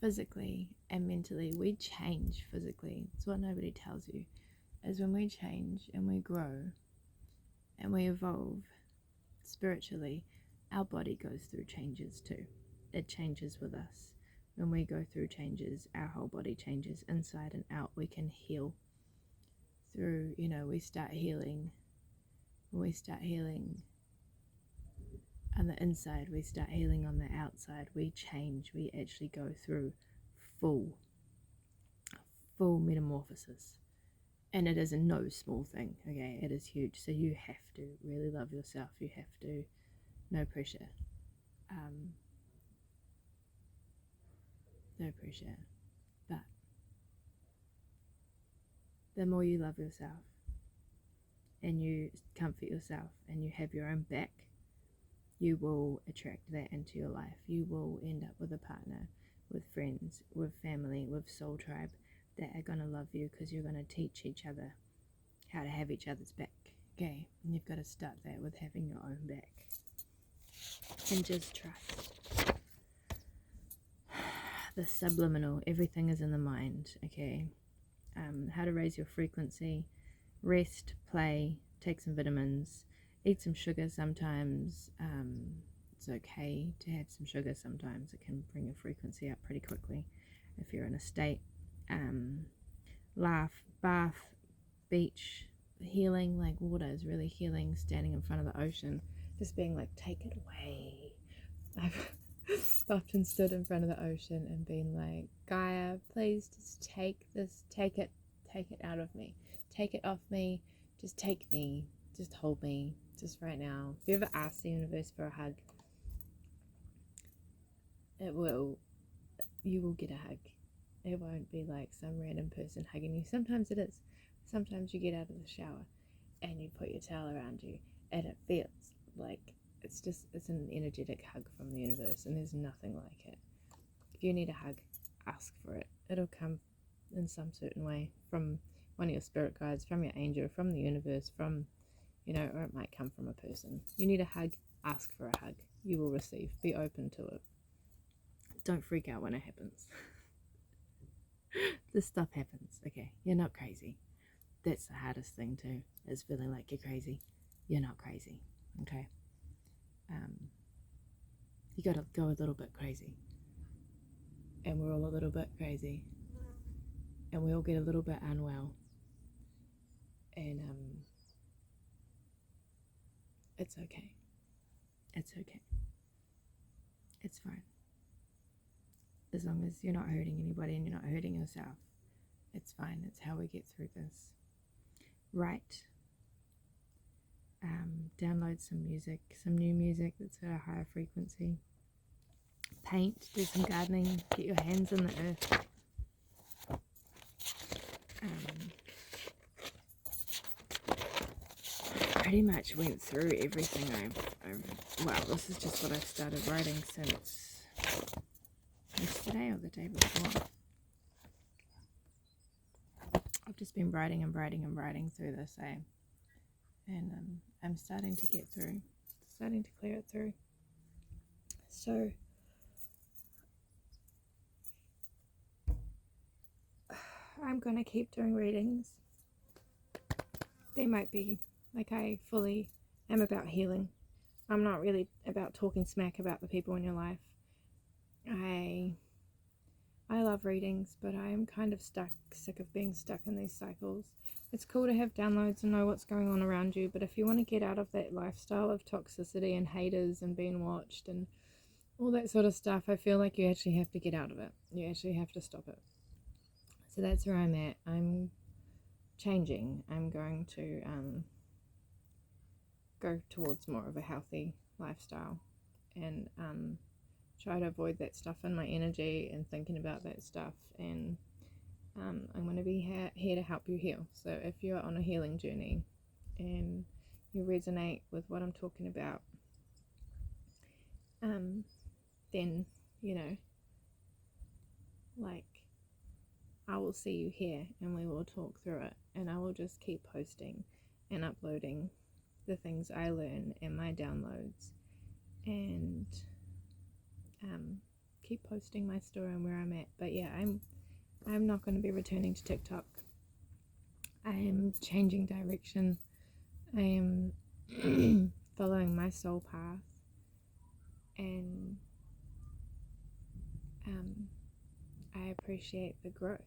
Physically and mentally, we change physically. It's what nobody tells you, is when we change and we grow and we evolve spiritually, our body goes through changes too. It changes with us. When we go through changes, our whole body changes inside and out. We can heal through, we start healing. When we start healing on the inside, we start healing on the outside. We change. We actually go through full metamorphosis. And it is a no small thing, okay? It is huge. So you have to really love yourself. You have to, no pressure. No pressure. But the more you love yourself and you comfort yourself and you have your own back, you will attract that into your life. You will end up with a partner, with friends, with family, with soul tribe that are going to love you because you're going to teach each other how to have each other's back. Okay? And you've got to start that with having your own back. And just trust. the subliminal, everything is in the mind, okay? How to raise your frequency, rest, play, take some vitamins, eat some sugar sometimes. It's okay to have some sugar sometimes. It can bring your frequency up pretty quickly if you're in a state. Laugh, bath, beach, healing, like water is really healing. Standing in front of the ocean, just being like, take it away. I've often stood in front of the ocean and been like, Gaia, please just take it out of me, take it off me, just take me, just hold me, just right now. If you ever ask the universe for a hug, you will get a hug. It won't be like some random person hugging you. Sometimes it is. Sometimes you get out of the shower and you put your towel around you and it feels like it's an energetic hug from the universe, and there's nothing like it. If you need a hug, ask for it. It'll come in some certain way from one of your spirit guides, from your angel, from the universe, from, or it might come from a person. You need a hug, ask for a hug. You will receive. Be open to it. Don't freak out when it happens. This stuff happens, okay? You're not crazy. That's the hardest thing too, is feeling like you're crazy. You're not crazy, okay? You gotta go a little bit crazy. And we're all a little bit crazy. And we all get a little bit unwell. And it's okay. It's okay. It's fine. As long as you're not hurting anybody and you're not hurting yourself, it's fine. It's how we get through this. Write. Download some music, some new music that's at a higher frequency. Paint, do some gardening, get your hands in the earth. Pretty much went through everything this is just what I've started writing since yesterday or the day before. I've just been writing through this, and I'm starting to get through, starting to clear it through. So I'm gonna keep doing readings. They might be like, I fully am about healing. I'm not really about talking smack about the people in your life. I love readings, but I am kind of sick of being stuck in these cycles. It's cool to have downloads and know what's going on around you, but if you want to get out of that lifestyle of toxicity and haters and being watched and all that sort of stuff, I feel like you actually have to get out of it. You actually have to stop it. So that's where I'm at. I'm changing. I'm going to go towards more of a healthy lifestyle and try to avoid that stuff in my energy and thinking about that stuff. And I'm going to be here to help you heal. So if you're on a healing journey and you resonate with what I'm talking about, then, I will see you here and we will talk through it, and I will just keep posting and uploading the things I learn and my downloads, and keep posting my story and where I'm at. But yeah, I'm not going to be returning to TikTok. I am changing direction. I am following my soul path, and I appreciate the growth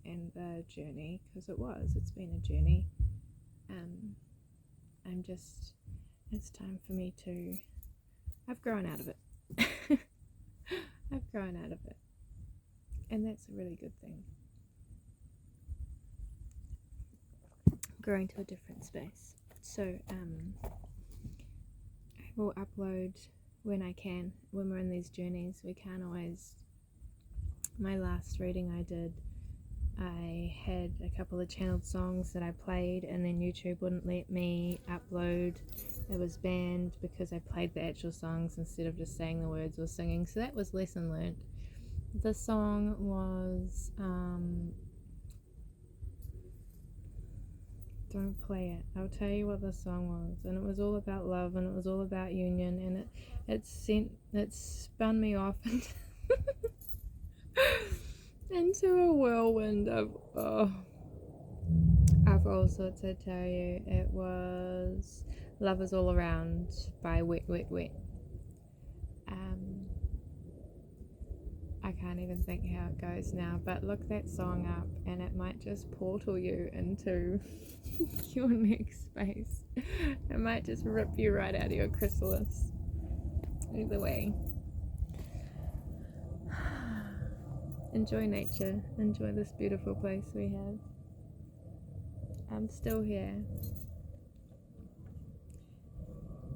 and the journey, because it's been a journey. It's time for me to, I've grown out of it. I've grown out of it, and that's a really good thing. Growing to a different space. So I will upload when I can. When we're in these journeys, we can't always. My last reading I had a couple of channeled songs that I played, and then YouTube wouldn't let me upload. It was banned because I played the actual songs instead of just saying the words or singing. So that was lesson learned. The song was don't play it. I'll tell you what the song was, and it was all about love, and it was all about union, and it spun me off into a whirlwind of all sorts. I tell you, it was Love Is All Around by Wet Wet Wet. I can't even think how it goes now, but look that song up and it might just portal you into your next space. It might just rip you right out of your chrysalis. Either way, enjoy nature, enjoy this beautiful place we have. I'm still here.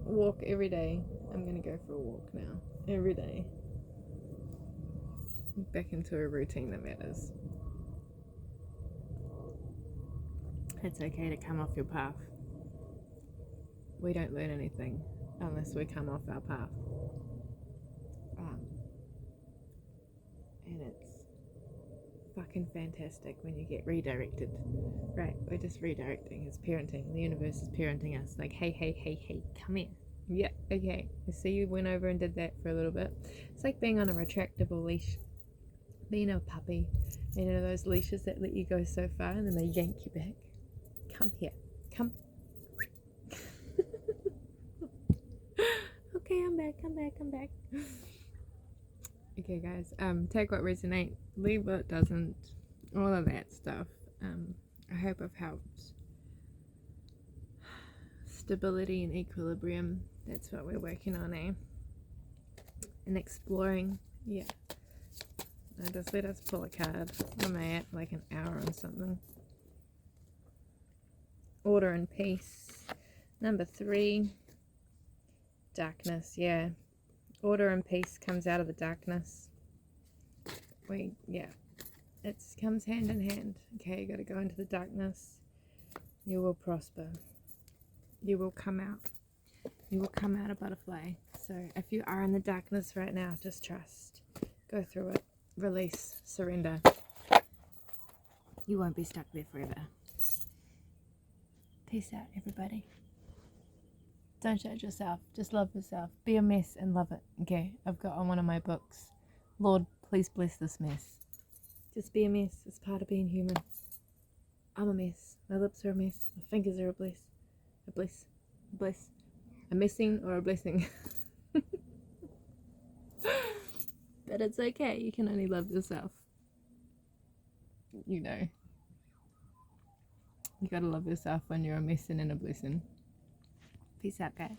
Walk every day. I'm gonna go for a walk now, every day. Back into a routine that matters. It's okay to come off your path. We don't learn anything unless we come off our path. And it's fucking fantastic when you get redirected. Right, we're just redirecting. It's parenting. The universe is parenting us. Like, hey, come here. Yeah, okay. I see you went over and did that for a little bit. It's like being on a retractable leash. Being a puppy, you know, those leashes that let you go so far and then they yank you back. Come here, come. Okay, I'm back. Okay, guys, take what resonates, leave what doesn't, all of that stuff. I hope I've helped. Stability and equilibrium, that's what we're working on, eh? And exploring, yeah. Just let us pull a card. What am I at? Like an hour or something. Order and peace. Number 3. Darkness, yeah. Order and peace comes out of the darkness. It comes hand in hand. Okay, you got to go into the darkness. You will prosper. You will come out. You will come out a butterfly. So if you are in the darkness right now, just trust. Go through it. Release, surrender. You won't be stuck there forever. Peace out, everybody. Don't judge yourself. Just love yourself. Be a mess and love it. Okay, I've got on one of my books, Lord, please bless this mess. Just be a mess. It's part of being human. I'm a mess. My lips are a mess. My fingers are a bless. A bless. A bless. A messing or a blessing. But it's okay. You can only love yourself. You know. You gotta love yourself when you're a messing and a blessing. Peace out, guys.